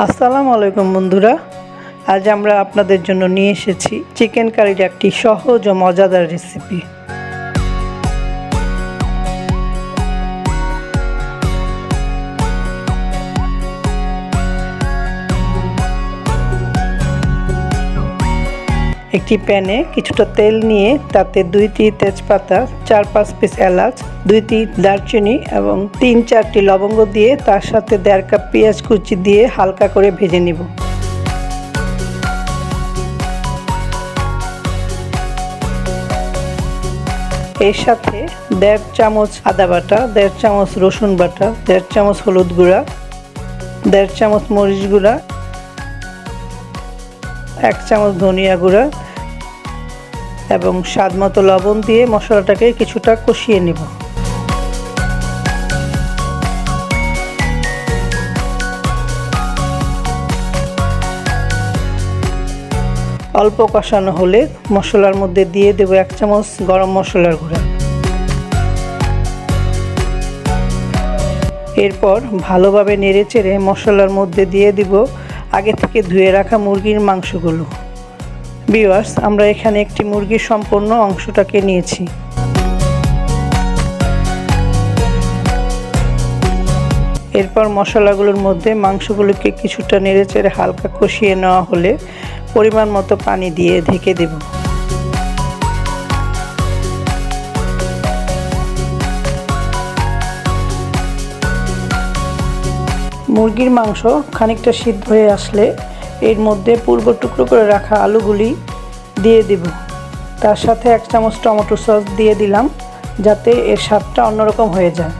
আসসালামু আলাইকুম বন্ধুরা, আজ আমরা আপনাদের জন্য নিয়ে এসেছি চিকেন কারির একটি সহজ ও মজাদার রেসিপি। একটি প্যানে কিছুটা তেল নিয়ে তাতে 2টি তেজপাতা, 4-5 পিস এলাচ, 2টি দারচিনি এবং 3-4টি লবঙ্গ দিয়ে তার সাথে 1.5 কাপ পেঁয়াজ কুচি দিয়ে হালকা করে ভেজে নিব। এর সাথে 1.5 চামচ আদা বাটা, 1.5 চামচ রসুন বাটা, 1.5 চামচ হলুদ গুঁড়া, 1.5 চামচ মরিচ গুঁড়া, 1 চামচ ধনিয়া গুঁড়া এবং স্বাদমতো লবণ দিয়ে মশলাটাকে কিছুটা কষিয়ে নেব। অল্প কষানো হলে মশলার মধ্যে দিয়ে দেব 1 চামচ গরম মশলার গুঁড়া। এরপর ভালোভাবে নেড়েচেড়ে মশলার মধ্যে দিয়ে দিব আগে থেকে ধুয়ে রাখা মুরগির মাংসগুলো। ভিউয়ার্স, আমরা এখানে একটি মুরগির সম্পূর্ণ অংশটাকে নিয়েছি। এরপর মশলাগুলোর মধ্যে মাংসগুলোকে কিছুটা নেড়েচেড়ে হালকা কষিয়ে নেওয়া হলে পরিমাণ মতো পানি দিয়ে ঢেকে দেব। মুরগির মাংস খানিকটা সিদ্ধ হয়ে আসলে এর মধ্যে পূর্ব টুকরো করে রাখা আলুগুলি দিয়ে দেব। তার সাথে 1 চামচ টমেটো সস দিয়ে দিলাম যাতে এর স্বাদটা অন্যরকম হয়ে যায়।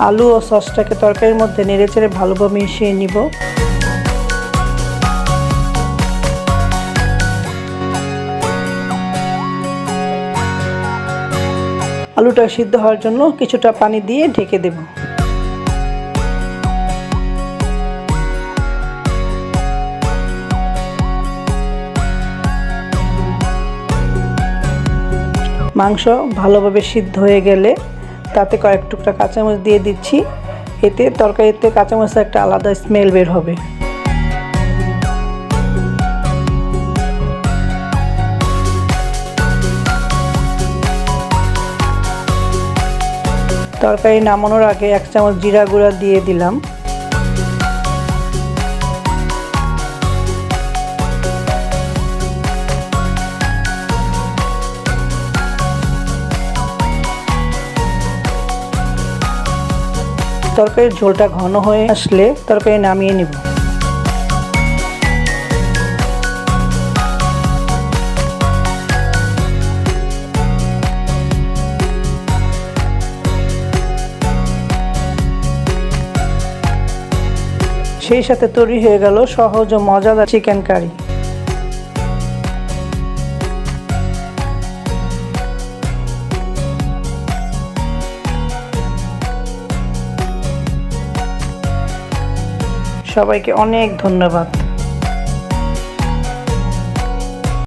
আলু ও সসটাকে তরকারির মধ্যে নেড়েচেড়ে ভালোভাবে মিশিয়ে নিব। আলুটা সিদ্ধ হওয়ার জন্য কিছুটা পানি দিয়ে ঢেকে দেব। মাংস ভালোভাবে সিদ্ধ হয়ে গেলে তাতে কয়েক টুকরা কাঁচামরিচ দিয়ে দিচ্ছি। এতে তরকারিতে কাঁচামরিচের একটা আলাদা স্মেল বের হবে। তরকারি নামানোর আগে 1 চামচ জিরা গুঁড়া দিয়ে দিলাম। তরকারির ঝোলটা ঘন হয়ে আসলে তরকারি নামিয়ে নেব। সেই সাথে তৈরি হয়ে গেল সহজ ও মজাদার চিকেন কারি। সবাইকে অনেক ধন্যবাদ।